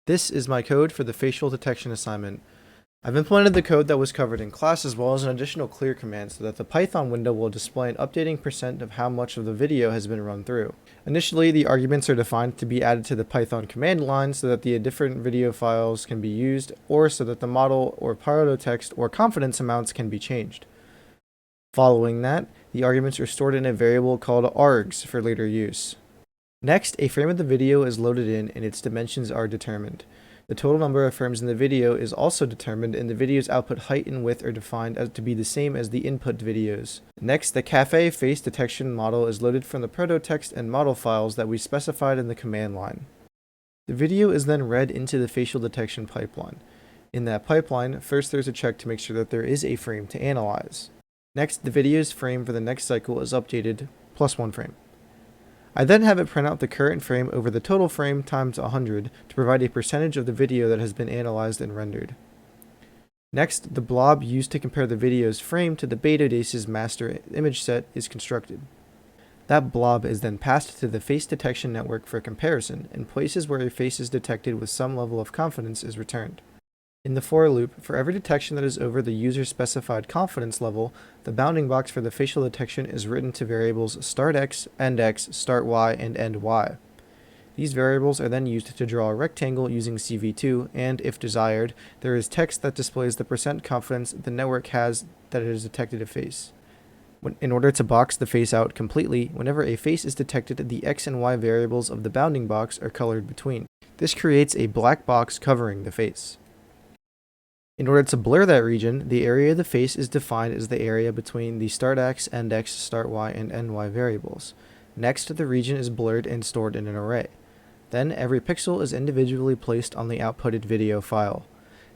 This is my code for the facial detection assignment. I've implemented the code that was covered in class as well as an additional clear command so that the Python window will display an updating percent of how much of the video has been run through. Initially, the arguments are defined to be added to the Python command line so that the different video files can be used, or so that the model or proto text or confidence amounts can be changed. Following that, the arguments are stored in a variable called args for later use. Next, a frame of the video is loaded in and its dimensions are determined. The total number of frames in the video is also determined, and the video's output height and width are defined as to be the same as the input videos. Next, the cafe face detection model is loaded from the proto-text and model files that we specified in the command line. The video is then read into the facial detection pipeline. In that pipeline, first there's a check to make sure that there is a frame to analyze. Next, the video's frame for the next cycle is updated, plus 1 frame. I then have it print out the current frame over the total frame times 100 to provide a percentage of the video that has been analyzed and rendered. Next, the blob used to compare the video's frame to the Betadese's master image set is constructed. That blob is then passed to the face detection network for comparison, and places where a face is detected with some level of confidence is returned. In the for loop, for every detection that is over the user-specified confidence level, the bounding box for the facial detection is written to variables startx, endx, starty, and endY. These variables are then used to draw a rectangle using CV2, and, if desired, there is text that displays the percent confidence the network has that it has detected a face. In order to box the face out completely, whenever a face is detected, the x and y variables of the bounding box are colored between. This creates a black box covering the face. In order to blur that region, the area of the face is defined as the area between the startx, endx, starty, and endY variables. Next, the region is blurred and stored in an array. Then, every pixel is individually placed on the outputted video file.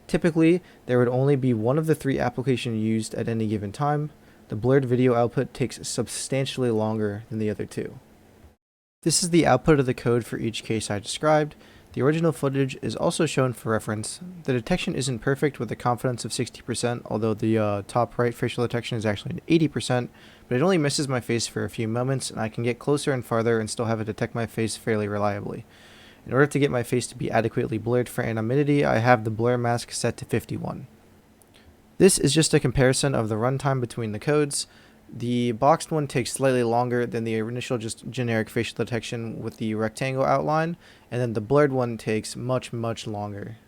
Typically, there would only be one of the 3 applications used at any given time. The blurred video output takes substantially longer than the other 2. This is the output of the code for each case I described. The original footage is also shown for reference. The detection isn't perfect with a confidence of 60%, although the top right facial detection is actually 80%, but it only misses my face for a few moments, and I can get closer and farther and still have it detect my face fairly reliably. In order to get my face to be adequately blurred for anonymity, I have the blur mask set to 51. This is just a comparison of the runtime between the codes. The boxed one takes slightly longer than the initial just generic facial detection with the rectangle outline, and then the blurred one takes much longer.